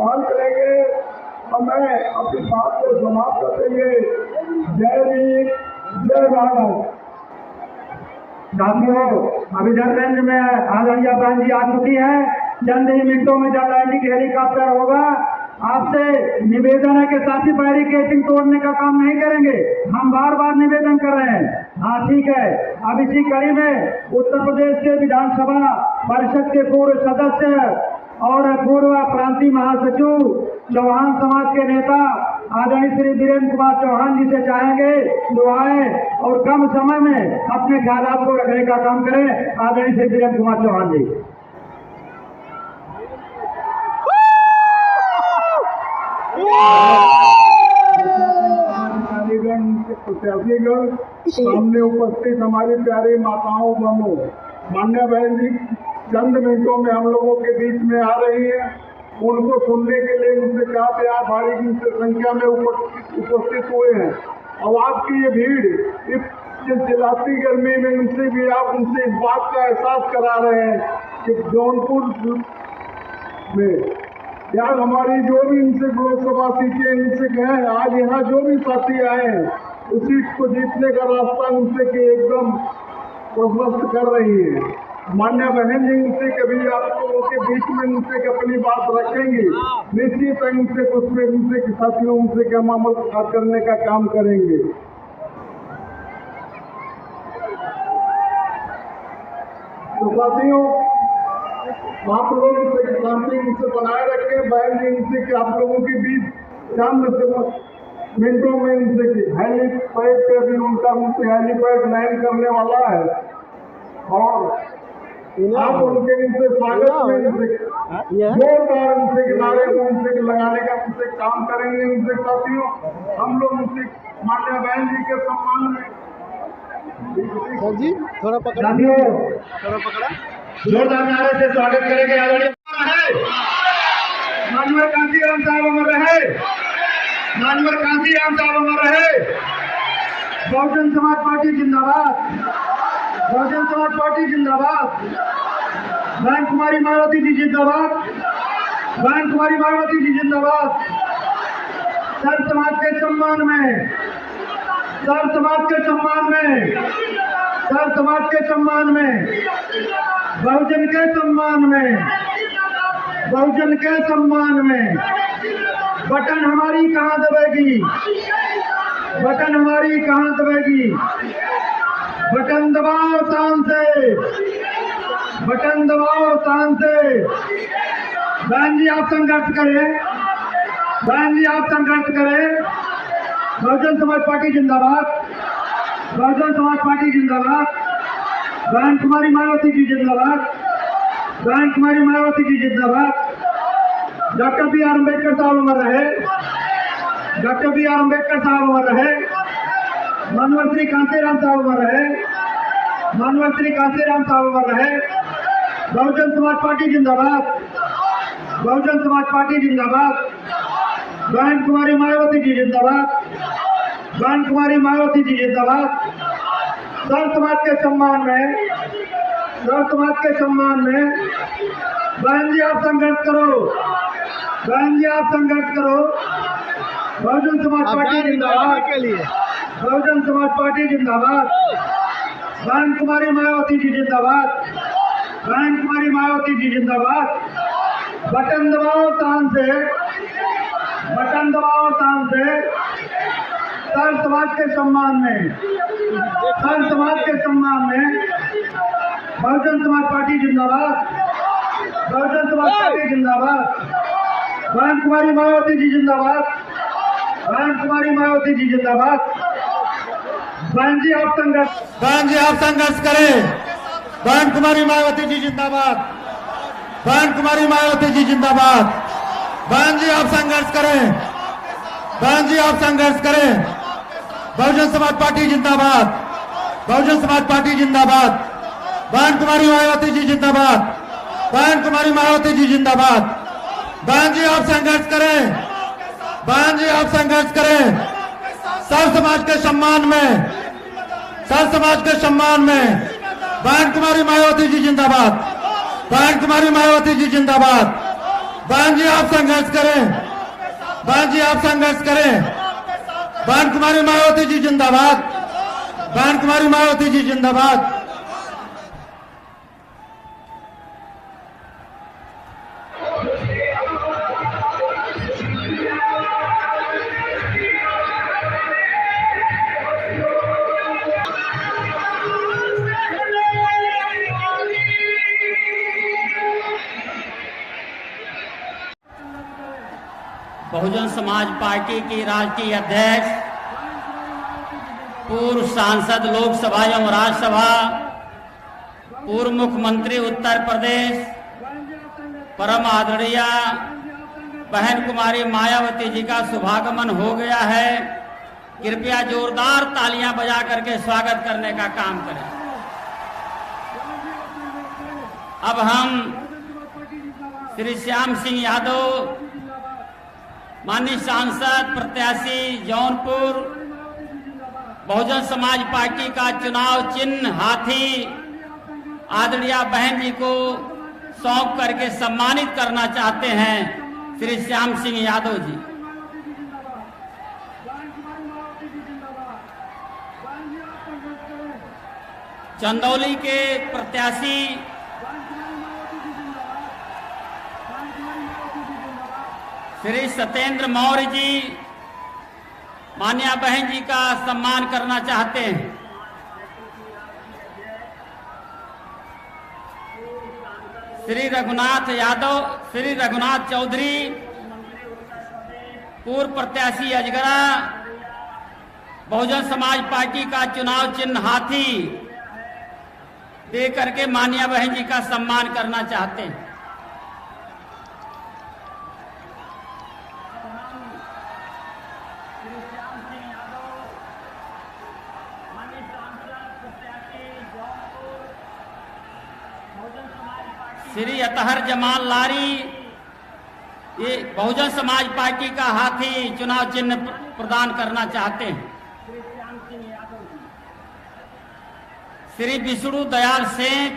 सम्मान करेंगे। और मैं अपनी बात को समाप्त करते हुए जय भीम जय भारत। साथियों, अभी झारखंड में आदरणीय बहन जी आ चुकी है। चंद ही मिनटों में जब लैंडिंग हेलीकॉप्टर होगा, आपसे निवेदन है कि साथी बैरिकेडिंग तोड़ने का काम नहीं करेंगे। हम बार बार निवेदन कर रहे हैं। हाँ ठीक है। अब इसी कड़ी में उत्तर प्रदेश के विधानसभा परिषद के पूर्व सदस्य और पूर्व प्रांतीय महासचिव चौहान समाज के नेता आदरणीय श्री वीरेंद्र कुमार चौहान जी से चाहेंगे जो आए और कम समय में अपने ख्यालात को रखने का काम करें। आदरणीय श्री वीरेंद्र कुमार चौहान जी। प्रत्याशीगण, सामने उपस्थित हमारी प्यारी माताओं बहनों, मान्य बहन जी चंद मिनटों में हम लोगों के बीच में आ रही है। उनको सुनने के लिए उनसे क्या प्यार भारी संख्या में उपस्थित हुए हैं। और आपकी ये भीड़ इस चिलचिलाती गर्मी में उनसे भी आप उनसे इस बात का एहसास करा रहे हैं कि जौनपुर में या हमारी जो भी इनसे लोकसभा सीटें इनसे कहें, आज यहाँ जो भी साथी आए हैं उस सीट को जीतने का रास्ता उनसे कि एकदम प्रशस्त कर रही है। मान्य बहन जी उनसे कभी आप लोगों के बीच में उनसे अपनी बात रखेंगे, निश्चित है उनसे कुछ में उनसे साथियों उनसे क्या मामल करने का काम करेंगे। तो साथियों, आप लोग इसे शांति इनसे बनाए रखें। बहन जी इनसे कि आप लोगों के बीच चंद मिनटों में इनसे हेलीपैड पे भी उनका उनसे हेलीपैड लैंड करने वाला है और आप उनके इनसे स्वागत में इनसे जोरदार उनसे किनारे को उनसे लगाने का उनसे काम करेंगे। उनसे साथियों हम लोग उनसे मान्य बहन जी के सम्मान में सर जी थोड़ा पकड़ा जोरदार नारे से स्वागत करेंगे। आदरणीय मानवर कांसीराम साहब अमर रहे, मानवर कांसीराम साहब अमर रहे। बहुजन समाज पार्टी जिंदाबाद, बहुजन समाज पार्टी जिंदाबाद। बहन कुमारी मायावती जी जिंदाबाद, बहन कुमारी मायावती जी जिंदाबाद। सर समाज के सम्मान में, सर समाज के सम्मान में, सर समाज के सम्मान में, बहुजन के सम्मान में, बहुजन के सम्मान में बटन हमारी कहां दबेगी, बटन हमारी कहां दबेगी। बटन दबाओ तान से, बटन दबाओ तान से। बहन जी आप संघर्ष करें, बहन जी आप संघर्ष करें। बहुजन समाज पार्टी जिंदाबाद, बहुजन समाज पार्टी जिंदाबाद। बहन कुमारी मायावती जी जिंदाबाद, बहन कुमारी मायावती जी जिंदाबाद। डॉक्टर बी आर अम्बेडकर साहब अमर रहे, डॉक्टर बी आर अम्बेडकर साहब अमर रहे। मानवर श्री कांसीराम साहब अमर रहे, मानवर श्री कांसीराम साहब अमर रहे। बहुजन समाज पार्टी जिंदाबाद, बहुजन समाज पार्टी जिंदाबाद। बहन कुमारी मायावती जी जिंदाबाद, बहन कुमारी मायावती जी जिंदाबाद। सर समाज के सम्मान में, सर समाज के सम्मान में बहन जी आप संघर्ष करो, बहन जी आप संघर्ष करो। बहुजन समाज पार्टी जिंदाबाद के लिए बहुजन समाज पार्टी जिंदाबाद। बहन कुमारी मायावती जी जिंदाबाद, बहन कुमारी मायावती जी जिंदाबाद। बटन दबाओ तान से, बटन दबाओ तान से। सर समाज के सम्मान में, सर समाज के सम्मान में बहुजन समाज पार्टी जिंदाबाद, बहुजन समाज पार्टी जिंदाबाद। बहन कुमारी मायावती जी जिंदाबाद, बहन कुमारी मायावती जी जिंदाबाद। बहन जी आप संघर्ष, बहन जी आप संघर्ष करें। बहन कुमारी मायावती जी जिंदाबाद, बहन कुमारी मायावती जी जिंदाबाद। बहन जी आप संघर्ष करें, बहन जी आप संघर्ष करें। बहुजन समाज पार्टी जिंदाबाद, बहुजन समाज पार्टी जिंदाबाद। बहन कुमारी मायावती जी जिंदाबाद, बहन कुमारी मायावती जी जिंदाबाद। बहन जी आप संघर्ष करें, बहन जी आप संघर्ष करें। सर समाज के सम्मान में, सर समाज के सम्मान में बहन कुमारी मायावती जी जिंदाबाद, बहन कुमारी मायावती जी जिंदाबाद। बहन जी आप संघर्ष करें, बहन जी आप संघर्ष करें। बहन कुमारी मायावती जी जिंदाबाद, बहन कुमारी मायावती जी जिंदाबाद। बहुजन समाज पार्टी की राष्ट्रीय अध्यक्ष, पूर्व सांसद लोकसभा एवं राज्यसभा, पूर्व मुख्यमंत्री उत्तर प्रदेश, परम आदरणीय बहन कुमारी मायावती जी का शुभागमन हो गया है। कृपया जोरदार तालियां बजा करके स्वागत करने का काम करें। अब हम श्री श्याम सिंह यादव, माननीय सांसद प्रत्याशी जौनपुर, बहुजन समाज पार्टी का चुनाव चिन्ह हाथी, आदरणीय बहन जी को सौंप करके सम्मानित करना चाहते हैं श्री श्याम सिंह यादव जी। चंदौली के प्रत्याशी श्री सत्येंद्र मौर्य जी मान्या बहन जी का सम्मान करना चाहते हैं। श्री रघुनाथ यादव, श्री रघुनाथ चौधरी, पूर्व प्रत्याशी अजगरा, बहुजन समाज पार्टी का चुनाव चिन्ह हाथी दे करके मान्या बहन जी का सम्मान करना चाहते हैं। श्री अतहर जमाल लारी, ये बहुजन समाज पार्टी का हाथी चुनाव चिन्ह प्रदान करना चाहते हैं। श्री विष्णु दयाल सेठ,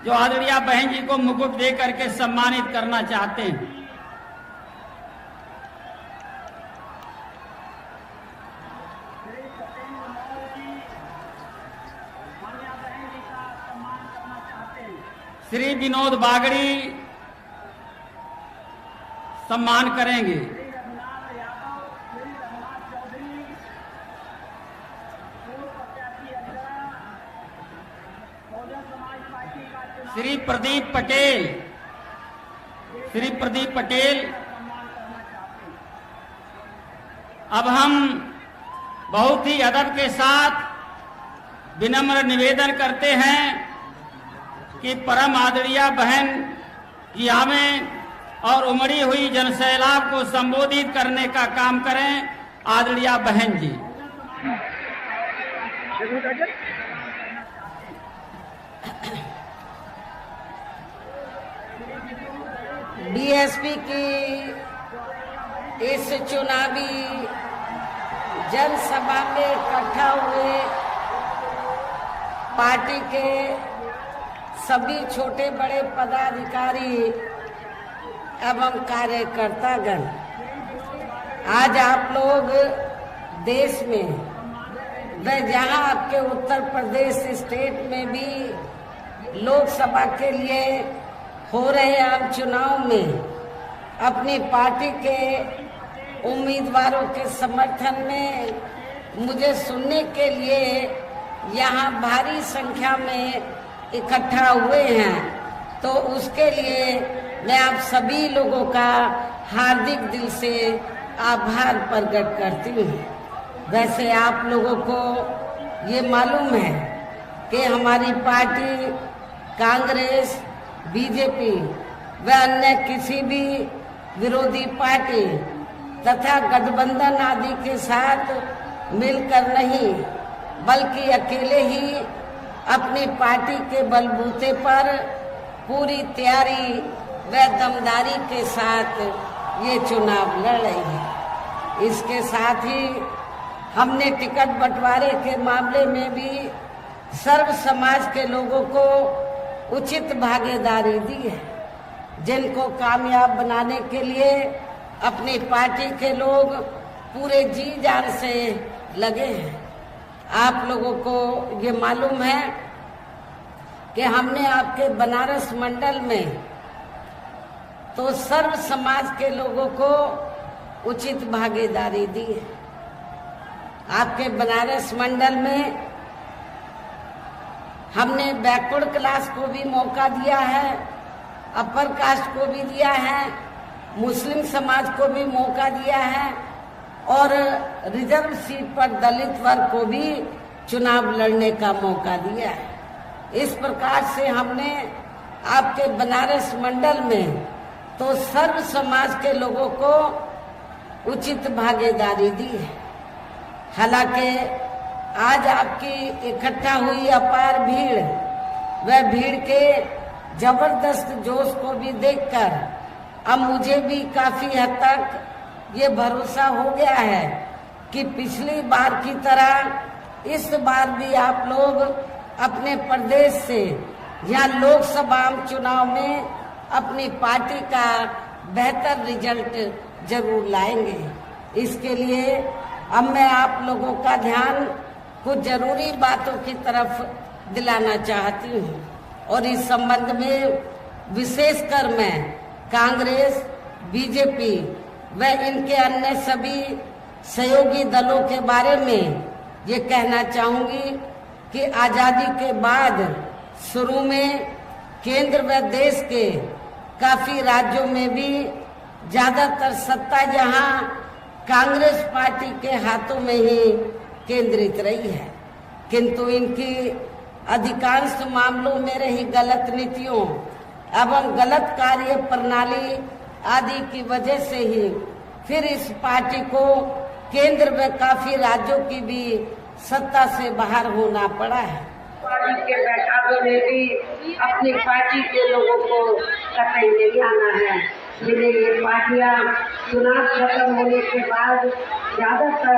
जो आदरणीय बहन जी को मुकुट दे करके सम्मानित करना चाहते हैं। श्री विनोद बागड़ी सम्मान करेंगे। श्री प्रदीप पटेल, श्री प्रदीप पटेल। अब हम बहुत ही अदब के साथ विनम्र निवेदन करते हैं कि परम आदरणीय बहन जी हमें और उमड़ी हुई जनसैलाब को संबोधित करने का काम करें। आदरणीय बहन जी। बीएसपी की इस चुनावी जनसभा में इकट्ठा हुए पार्टी के सभी छोटे बड़े पदाधिकारी एवं कार्यकर्तागण, आज आप लोग देश में व जहां आपके उत्तर प्रदेश स्टेट में भी लोकसभा के लिए हो रहे आम चुनाव में अपनी पार्टी के उम्मीदवारों के समर्थन में मुझे सुनने के लिए यहाँ भारी संख्या में इकट्ठा हुए हैं, तो उसके लिए मैं आप सभी लोगों का हार्दिक दिल से आभार प्रकट करती हूँ। वैसे आप लोगों को ये मालूम है कि हमारी पार्टी कांग्रेस, बीजेपी व अन्य किसी भी विरोधी पार्टी तथा गठबंधन आदि के साथ मिलकर नहीं, बल्कि अकेले ही अपनी पार्टी के बलबूते पर पूरी तैयारी व दमदारी के साथ ये चुनाव लड़ रही है। इसके साथ ही हमने टिकट बंटवारे के मामले में भी सर्व समाज के लोगों को उचित भागीदारी दी है। जिनको कामयाब बनाने के लिए अपनी पार्टी के लोग पूरे जी जान से लगे हैं। आप लोगों को ये मालूम है कि हमने आपके बनारस मंडल में तो सर्व समाज के लोगों को उचित भागीदारी दी है। आपके बनारस मंडल में हमने बैकवर्ड क्लास को भी मौका दिया है, अपर कास्ट को भी दिया है, मुस्लिम समाज को भी मौका दिया है और रिजर्व सीट पर दलित वर्ग को भी चुनाव लड़ने का मौका दिया है। इस प्रकार से हमने आपके बनारस मंडल में तो सर्व समाज के लोगों को उचित भागीदारी दी है। हालांकि आज आपकी इकट्ठा हुई अपार भीड़, वह भीड़ के जबरदस्त जोश को भी देखकर अब मुझे भी काफी हद तक ये भरोसा हो गया है कि पिछली बार की तरह इस बार भी आप लोग अपने प्रदेश से या लोकसभा चुनाव में अपनी पार्टी का बेहतर रिजल्ट जरूर लाएंगे। इसके लिए अब मैं आप लोगों का ध्यान कुछ जरूरी बातों की तरफ दिलाना चाहती हूँ और इस संबंध में विशेषकर मैं कांग्रेस, बीजेपी व इनके अन्य सभी सहयोगी दलों के बारे में ये कहना चाहूंगी कि आजादी के बाद शुरू में केंद्र व देश के काफी राज्यों में भी ज्यादातर सत्ता यहाँ कांग्रेस पार्टी के हाथों में ही केंद्रित रही है, किंतु इनकी अधिकांश मामलों में रही गलत नीतियों एवं गलत कार्य प्रणाली आदि की वजह से ही फिर इस पार्टी को केंद्र में काफी राज्यों की भी सत्ता से बाहर होना पड़ा है। पार्टी के बैठावे में भी अपनी पार्टी के लोगों को कतई नहीं आना है। जिन्हें ये पार्टियां चुनाव खत्म होने के बाद ज्यादातर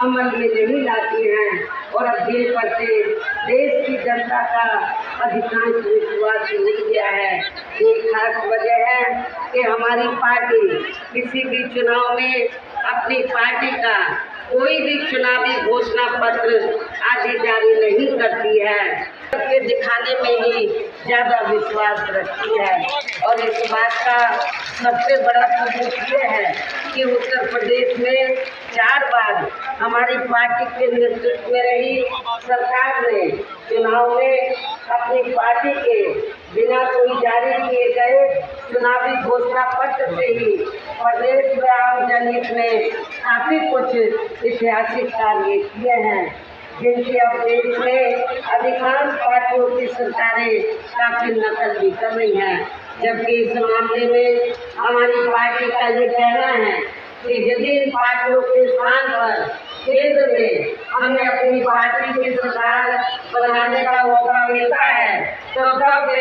अमल में नहीं लाती हैं और अब दिन पर से देश की जनता का अधिकांश विश्वास नहीं गया है। एक खास वजह है कि हमारी पार्टी किसी भी चुनाव में अपनी पार्टी का कोई भी चुनावी घोषणा पत्र आदि जारी नहीं करती है, करके दिखाने में ही ज्यादा विश्वास रखती है। और इस बात का सबसे बड़ा सबूत ये है कि उत्तर प्रदेश में 4 बार हमारी पार्टी के नेतृत्व में रही सरकार ने चुनाव में अपनी पार्टी के बिना कोई जारी किए गए चुनावी घोषणा पत्र से ही प्रदेश में आम जनहित में काफी कुछ ऐतिहासिक कार्य किए हैं, जिनकी अब देश में अधिकांश पार्टियों की सरकारें काफी नकल भी कर रही हैं। जबकि इस मामले में हमारी पार्टी का ये कहना है कि यदि इन पार्टियों के स्थान पर केंद्र में हमें अपनी पार्टी की सरकार बनाने का मौका मिलता है तो तब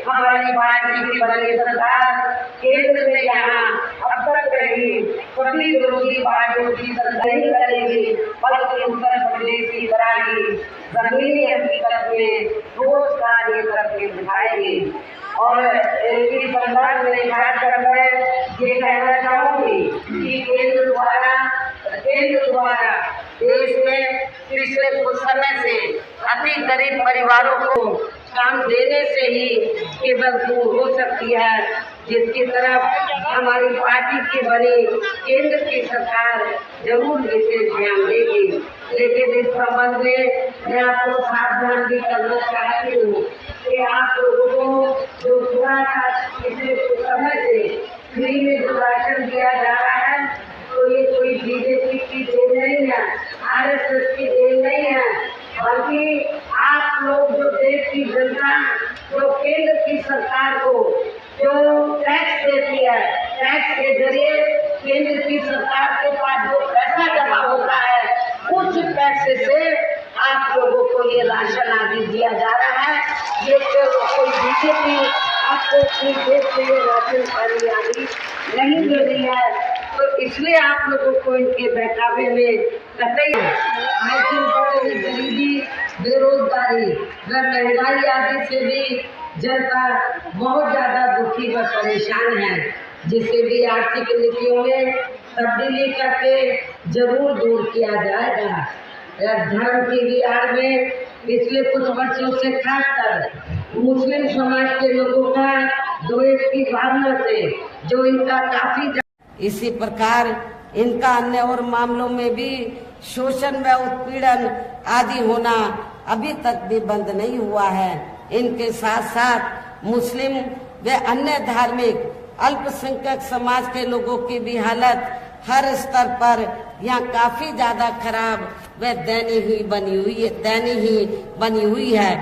हमारी पार्टी की बनी सरकार केंद्र में यहाँ अब तक रही सभी विरोधी पार्टियों की सरकार नहीं करेगी, बल्कि उत्तर प्रदेश की तरह ही जमीनी हकीकत में ठोस कार्य करके दिखाएगी। और इनकी संदर्भ में खासकर मैं ये कहना चाहूँगी कि केंद्र द्वारा देश में पिछले कुछ समय से अति गरीब परिवारों को काम देने से ही केवल दूर हो सकती है, जिसकी तरफ हमारी पार्टी की बनी केंद्र की सरकार जरूर विशेष ध्यान देगी। लेकिन इस संबंध में मैं आपको सावधान भी करना चाहती हूँ कि आप लोगों को जो पूरा पिछले कुछ समय से फ्री में जो राशन दिया जा रहा है तो ये कोई बीजेपी की देन नहीं है, RSS की देन नहीं है, बल्कि आप लोग जो देश की जनता जो केंद्र की सरकार को जो टैक्स देती है, टैक्स के जरिए केंद्र की सरकार के पास जो पैसा जमा होता है उस पैसे से आप लोगों को ये राशन आदि दिया जा रहा है। ये कोई बीजेपी आपको अपनी देश से ये राशन पानी आदि नहीं दे रही है, तो इसलिए आप लोगों को इनके बहकावे में कतई गरीबी बेरोजगारी व महंगाई आदि से भी जनता बहुत ज्यादा दुखी व परेशान है, जिसे भी आर्थिक नीतियों में तब्दीली करके जरूर दूर किया जाएगा। धर्म की भी आड़ में पिछले कुछ वर्षों से खासकर मुस्लिम समाज के लोगों का द्वेष की भावना से जो इनका काफी इसी प्रकार इनका अन्य और मामलों में भी शोषण व उत्पीड़न आदि होना अभी तक भी बंद नहीं हुआ है। इनके साथ साथ मुस्लिम व अन्य धार्मिक अल्पसंख्यक समाज के लोगों की भी हालत हर स्तर पर यहाँ काफी ज्यादा खराब व दयनीय बनी हुई है।